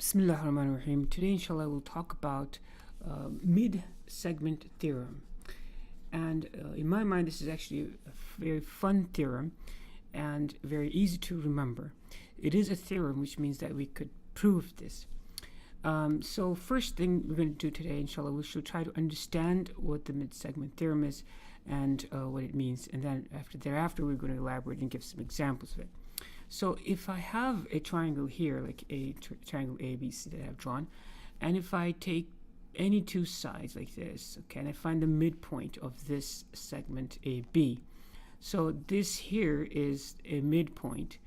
Bismillahirrahmanirrahim. Today, inshallah, we'll talk about mid-segment theorem. And in my mind, this is actually a very fun theorem and very easy to remember. It is a theorem, which means that we could prove this. So first thing we're going to do today, inshallah, we shall try to understand what the mid-segment theorem is and what it means. And then thereafter, we're going to elaborate and give some examples of it. So if I have a triangle here, like a triangle ABC that I've drawn, and if I take any two sides like this, okay, and I find the midpoint of this segment AB. So this here is a midpoint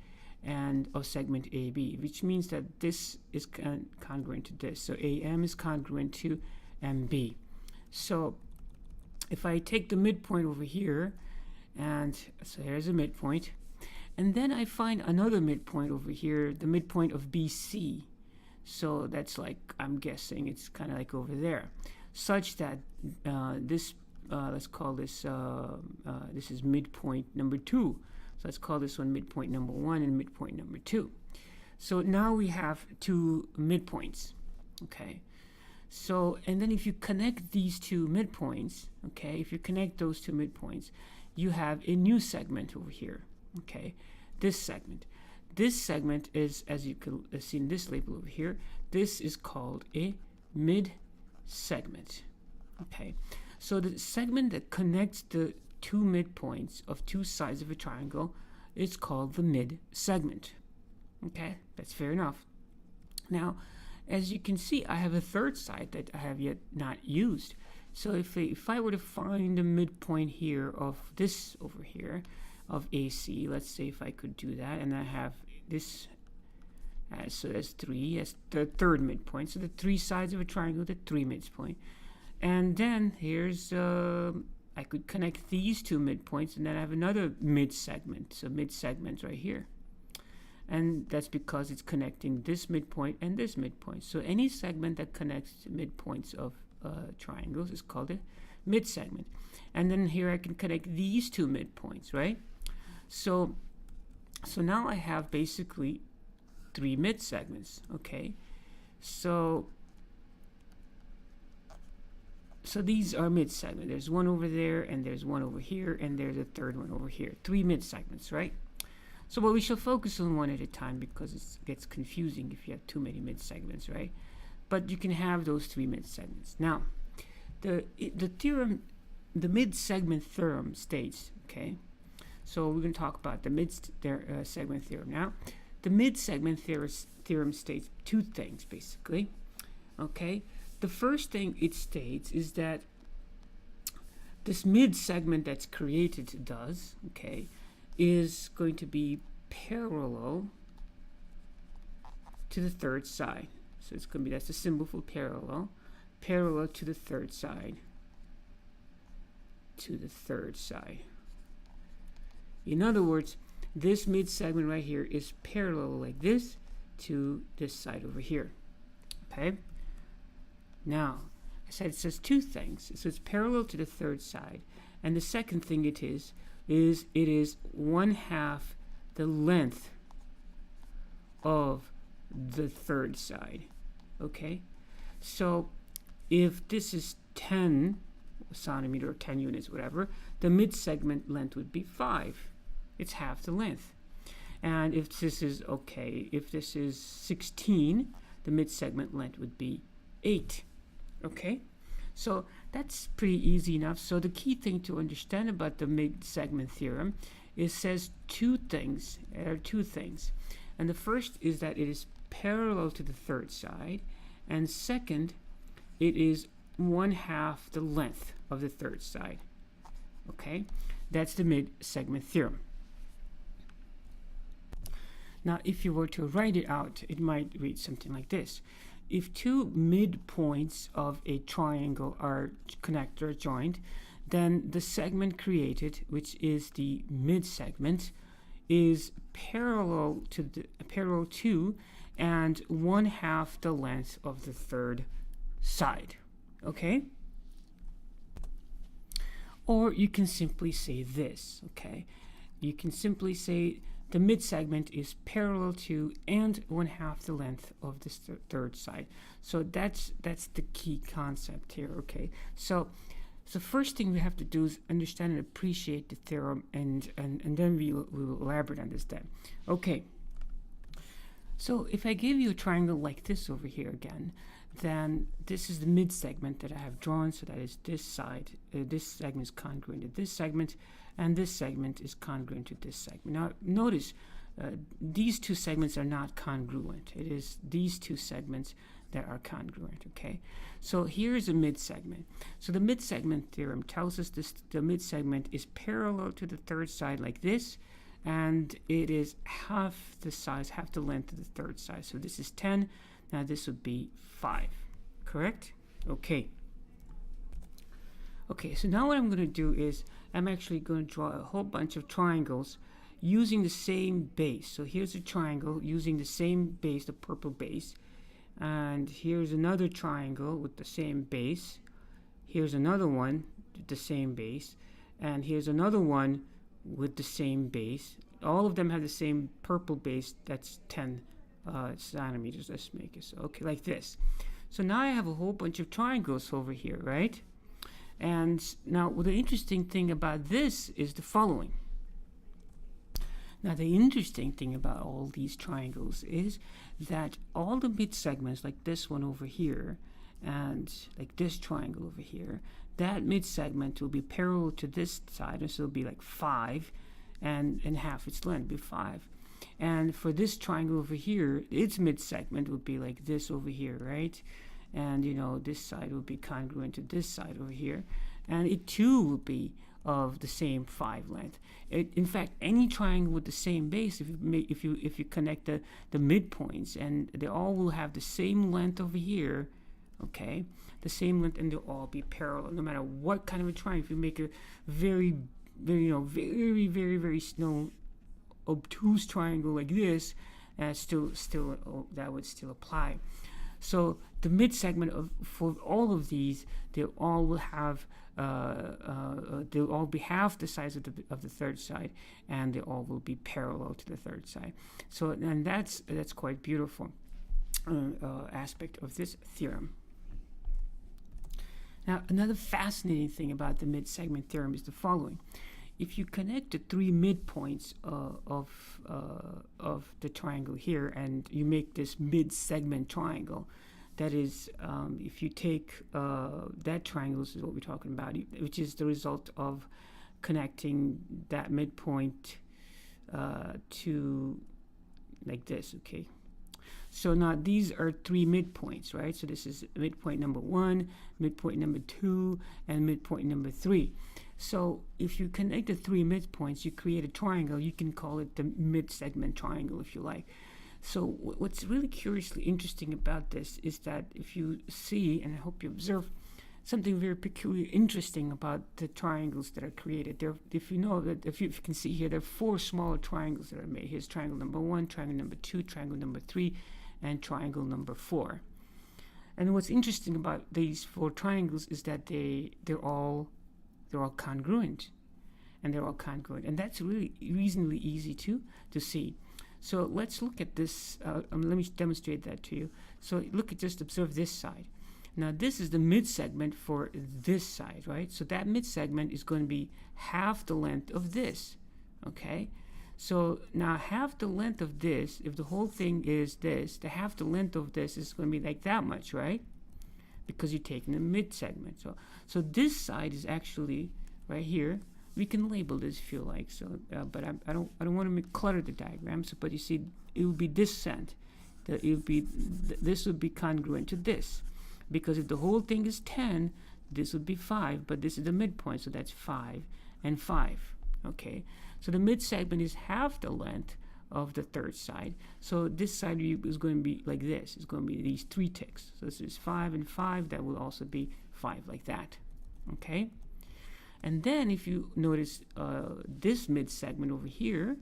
and of segment AB, which means that this is congruent to this. So AM is congruent to MB. So if I take the midpoint over here, and so here's a midpoint, and then I find another midpoint over here, the midpoint of BC. So that's like, I'm guessing it's kind of like over there, such that this, let's call this, this is midpoint number 2. So let's call this one midpoint number 1 and midpoint number 2. So now we have two midpoints, okay? So, and then if you connect these two midpoints, okay, if you connect those two midpoints, you have a new segment over here. Okay, this segment is, as you can see in this label over here, this is called a mid-segment. Okay, so the segment that connects the two midpoints of two sides of a triangle is called the mid-segment. Okay, that's fair enough. Now, as you can see, I have a third side that I have yet not used. So if I were to find the midpoint here of this over here, of AC, let's say if I could do that, and I have this, so that's 3 as the third midpoint, so the three sides of a triangle, the 3 midpoint, and then here's I could connect these two midpoints, and then I have another mid-segment, so mid-segment right here, and that's because it's connecting this midpoint and this midpoint. So any segment that connects midpoints of triangles is called a mid-segment. And then here I can connect these two midpoints, right? So now I have basically 3 mid-segments, okay? So these are mid-segment. There's one over there, and there's one over here, and there's a third one over here. 3 mid-segments, right? So we shall focus on one at a time because it gets confusing if you have too many mid-segments, right? But you can have those 3 mid-segments. Now, the theorem, the mid-segment theorem states, okay? So we're going to talk about the mid-segment theorem now. The mid-segment theorem states 2 things, basically. Okay? The first thing it states is that this mid-segment that's created does, okay, is going to be parallel to the third side. So it's going to be, that's the symbol for parallel to the third side. In other words, this mid-segment right here is parallel like this to this side over here. Okay? Now, I said it says 2 things. So it's parallel to the third side. And the second thing it is it is 1/2 the length of the third side. Okay? So if this is 10 centimeter or 10 units, whatever, the mid-segment length would be 5. It's half the length. And if this is, okay, if this is 16, the mid-segment length would be 8. Okay? So that's pretty easy enough. So the key thing to understand about the mid-segment theorem is it says 2 things. There are 2 things. And the first is that it is parallel to the third side. And second, it is 1/2 the length of the third side. Okay? That's the mid-segment theorem. Now, if you were to write it out, it might read something like this. If 2 midpoints of a triangle are connected or joined, then the segment created, which is the mid-segment, is parallel to and 1/2 the length of the third side. Okay? Or you can simply say this, okay? You can simply say the mid-segment is parallel to and 1/2 the length of the third side. So that's the key concept here. Okay, so first thing we have to do is understand and appreciate the theorem, and then we will elaborate on this then. Okay, so if I give you a triangle like this over here again, then this is the mid-segment that I have drawn. So that is this side. This segment is congruent to this segment, and this segment is congruent to this segment. Now notice these two segments are not congruent. It is these two segments that are congruent. Okay, so here's a mid-segment. So the mid-segment theorem tells us the mid-segment is parallel to the third side like this, and it is half the length of the third side. So this is 10. Now this would be 5, correct? Okay. Okay, so now what I'm going to do is I'm actually going to draw a whole bunch of triangles using the same base. So here's a triangle using the same base, the purple base. And here's another triangle with the same base. Here's another one with the same base. And here's another one with the same base. All of them have the same purple base. That's 10 centimeters. Let's make it so. Okay, like this. So now I have a whole bunch of triangles over here, right? And now the interesting thing about this is the following. Now the interesting thing about all these triangles is that all the mid-segments, like this one over here and like this triangle over here, that mid-segment will be parallel to this side, and so it'll be like 5 and half its length, be 5. And for this triangle over here, its mid-segment would be like this over here, right? And you know, this side would be congruent to this side over here, and it too will be of the same 5 length. In fact, any triangle with the same base, if you connect the midpoints, and they all will have the same length over here, okay, the same length, and they'll all be parallel, no matter what kind of a triangle. If you make a very obtuse triangle like this, still that would still apply. So the mid-segment for all of these, they all will have they'll all be half the size of the third side, and they all will be parallel to the third side. So, and that's quite beautiful aspect of this theorem. Now, another fascinating thing about the mid-segment theorem is the following. If you connect the 3 midpoints of the triangle here, and you make this mid-segment triangle, that is, if you take that triangle, this is what we're talking about, which is the result of connecting that midpoint to like this, okay? So now these are 3 midpoints, right? So this is midpoint number 1, midpoint number 2, and midpoint number 3. So if you connect the 3 midpoints, you create a triangle. You can call it the mid-segment triangle if you like. So what's really curiously interesting about this is that if you see, and I hope you observe, something very peculiar, interesting about the triangles that are created. If you can see here, there are 4 smaller triangles that are made. Here's triangle number 1, triangle number 2, triangle number 3, and triangle number 4. And what's interesting about these 4 triangles is that they're all congruent, and that's really reasonably easy to see. So let's look at this. Let me demonstrate that to you. So just observe this side. Now this is the mid-segment for this side, right? So that mid-segment is going to be half the length of this, okay? So now half the length of this, if the whole thing is this, the half the length of this is going to be like that much, right? Because you're taking the mid-segment. So this side is actually right here. We can label this if you like. So, but I don't want to clutter the diagram. So, but you see, it would be descent. This would be congruent to this, because if the whole thing is 10, this would be 5. But this is the midpoint, so that's 5 and 5. Okay. So the mid-segment is half the length of the third side. So this side is going to be like this. It's going to be these 3 ticks. So this is 5 and 5. That will also be 5 like that. Okay. And then if you notice this mid-segment over here,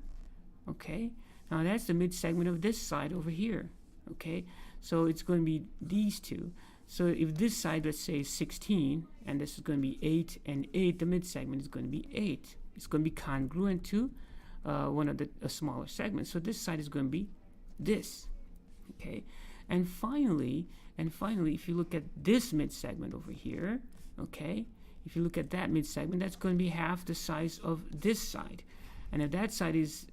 okay, now that's the mid-segment of this side over here, okay? So it's going to be these 2. So if this side, let's say, is 16, and this is going to be 8 and 8, the mid-segment is going to be 8. It's going to be congruent to one of the smaller segments. So this side is going to be this. Okay, and finally, if you look at this mid-segment over here, okay, if you look at that mid-segment, that's going to be half the size of this side. And if that side is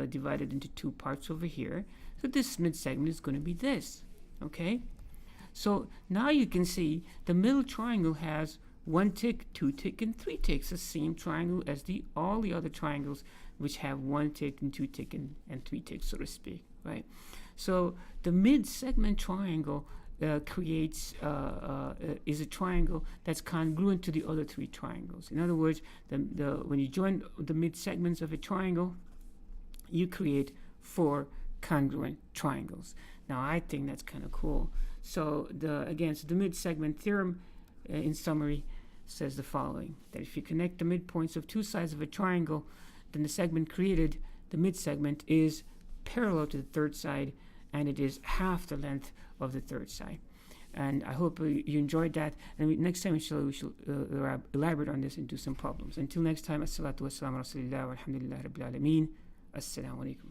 divided into two parts over here, so this mid-segment is going to be this. Okay, so now you can see the middle triangle has 1 tick, 2 tick, and 3 ticks, the same triangle as all the other triangles which have 1 tick and 2 tick and 3 ticks, so to speak, right? So the mid-segment triangle is a triangle that's congruent to the other 3 triangles. In other words, when you join the mid-segments of a triangle, you create 4 congruent triangles. Now, I think that's kind of cool. So the mid-segment theorem, in summary, says the following: that if you connect the midpoints of 2 sides of a triangle, then the segment created, the mid-segment, is parallel to the third side, and it is half the length of the third side. And I hope you enjoyed that. And next time, inshallah, we shall elaborate on this and do some problems. Until next time, as-salatu was-salamu ala rasulillah walhamdulillahi rabbil alameen. Assalamu alaikum.